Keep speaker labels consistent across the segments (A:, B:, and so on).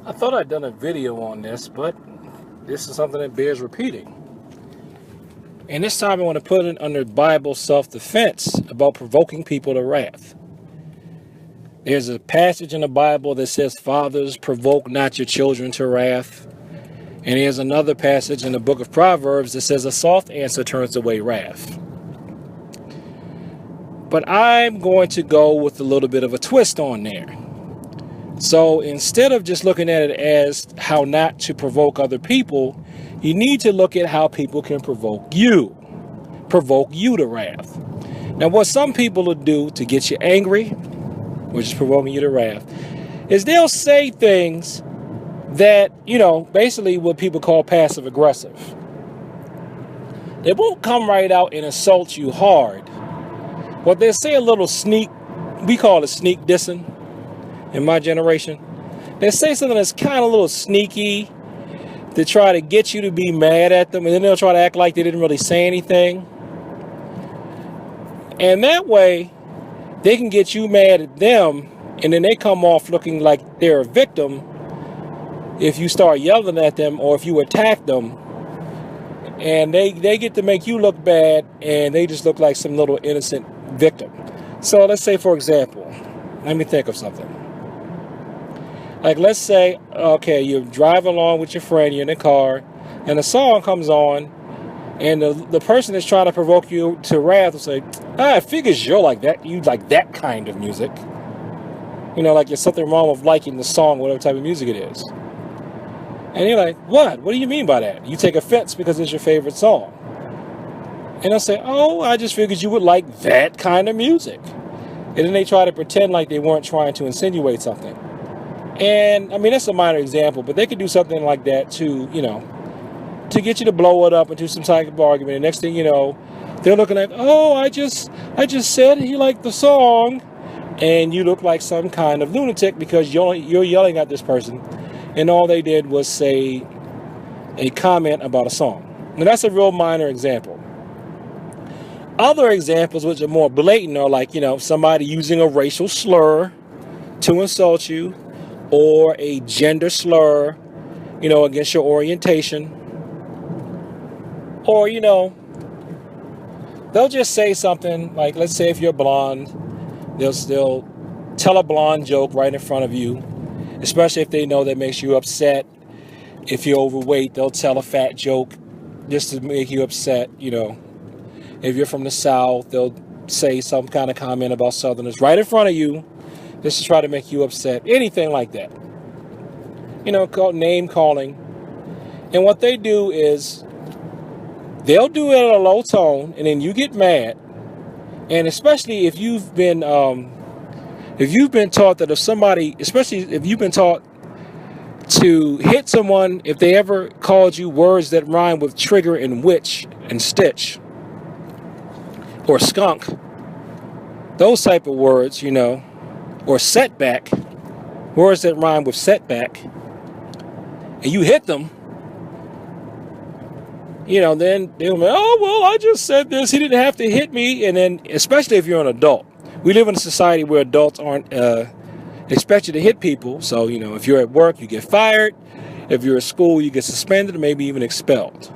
A: I thought I'd done a video on this, but this is something that bears repeating. And this time I want to put it under Bible self-defense about provoking people to wrath. There's a passage in the Bible that says, "Fathers, provoke not your children to wrath." And there's another passage in the book of Proverbs that says, "A soft answer turns away wrath." But I'm going to go with a little bit of a twist on there. So instead of just looking at it as how not to provoke other people, you need to look at how people can provoke you to wrath. Now, what some people will do to get you angry, which is provoking you to wrath, is they'll say things that, basically what people call passive aggressive. They won't come right out and insult you hard. But they'll say a little sneak, we call it sneak dissing in my generation. They say something that's kind of a little sneaky to try to get you to be mad at them, and then they'll try to act like they didn't really say anything. And that way, they can get you mad at them, and then they come off looking like they're a victim if you start yelling at them or if you attack them. And they get to make you look bad, and they just look like some little innocent victim. So let's say, for example, let me think of something. Like, let's say, okay, you're driving along with your friend, you're in a car, and a song comes on, and the person that's trying to provoke you to wrath will say, "I figures you're like that. You like that kind of music." Like there's something wrong with liking the song, whatever type of music it is. And you're like, "What? What do you mean by that?" You take offense because it's your favorite song. And they'll say, "Oh, I just figured you would like that kind of music." And then they try to pretend like they weren't trying to insinuate something. And, that's a minor example, but they could do something like that to get you to blow it up into some type of argument. And next thing you know, they're looking like, "Oh, I just said he liked the song." And you look like some kind of lunatic because you're yelling at this person. And all they did was say a comment about a song. Now, that's a real minor example. Other examples which are more blatant are like, somebody using a racial slur to insult you, or a gender slur, against your orientation. Or, they'll just say something like, let's say if you're blonde, they'll tell a blonde joke right in front of you, especially if they know that makes you upset. If you're overweight, they'll tell a fat joke just to make you upset, If you're from the South, they'll say some kind of comment about Southerners right in front of you, just to try to make you upset. Anything like that. Called name calling. And what they do is they'll do it at a low tone, and then you get mad. And especially if you've been taught that especially if you've been taught to hit someone if they ever called you words that rhyme with trigger and witch and stitch or skunk, those type of words, or setback, words that rhyme with setback, and you hit them, then they'll be, "Oh, well, I just said this. He didn't have to hit me." And then, especially if you're an adult, we live in a society where adults aren't expected to hit people. So, if you're at work, you get fired. If you're at school, you get suspended or maybe even expelled.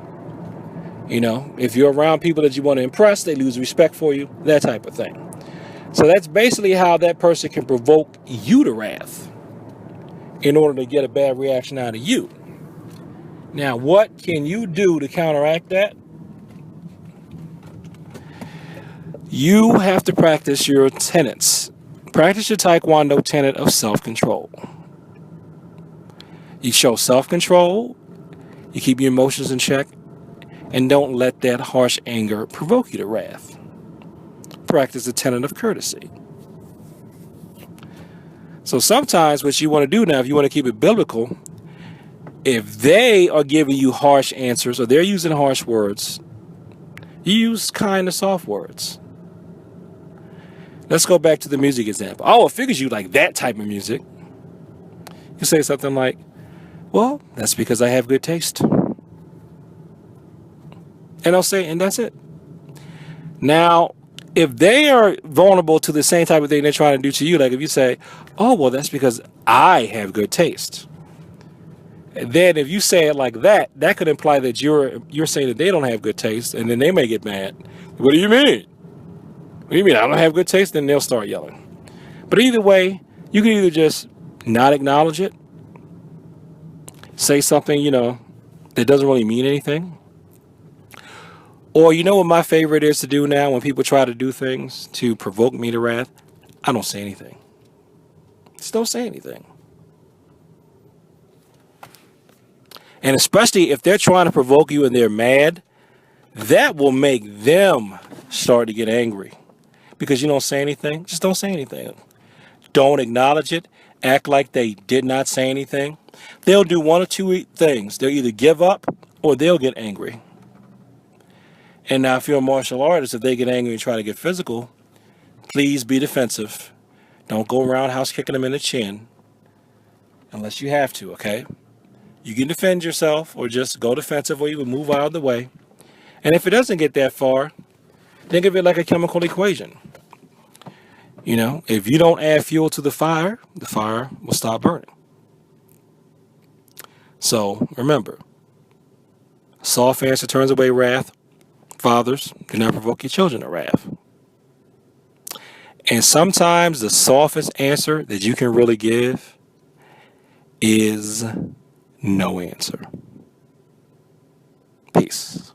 A: If you're around people that you want to impress, they lose respect for you, that type of thing. So that's basically how that person can provoke you to wrath in order to get a bad reaction out of you. Now, what can you do to counteract that? You have to practice your tenets. Practice your Taekwondo tenet of self-control. You show self-control, you keep your emotions in check, and don't let that harsh anger provoke you to wrath. Practice the tenet of courtesy. So sometimes what you want to do now, if you want to keep it biblical, if they are giving you harsh answers or they're using harsh words, you use kind of soft words. Let's go back to the music example. "Oh, it figures you like that type of music." You say something like, "Well, that's because I have good taste." And I'll say, and that's it. Now, if they are vulnerable to the same type of thing they're trying to do to you, like if you say, "Oh, well, that's because I have good taste," And then if you say it like that, that could imply that you're saying that they don't have good taste, and then they may get mad. What do you mean? What do you mean I don't have good taste? Then they'll start yelling. But either way, you can either just not acknowledge it, say something, that doesn't really mean anything. Or you know what my favorite is to do now when people try to do things to provoke me to wrath? I don't say anything. Just don't say anything. And especially if they're trying to provoke you and they're mad, that will make them start to get angry. Because you don't say anything, just don't say anything. Don't acknowledge it. Act like they did not say anything. They'll do one or two things. They'll either give up or they'll get angry. And now if you're a martial artist, if they get angry and try to get physical, please be defensive. Don't go around house kicking them in the chin unless you have to, okay? You can defend yourself or just go defensive or you can move out of the way. And if it doesn't get that far, think of it like a chemical equation. If you don't add fuel to the fire will stop burning. So remember, soft answer turns away wrath. Fathers, do not provoke your children to wrath. And sometimes the softest answer that you can really give is no answer. Peace.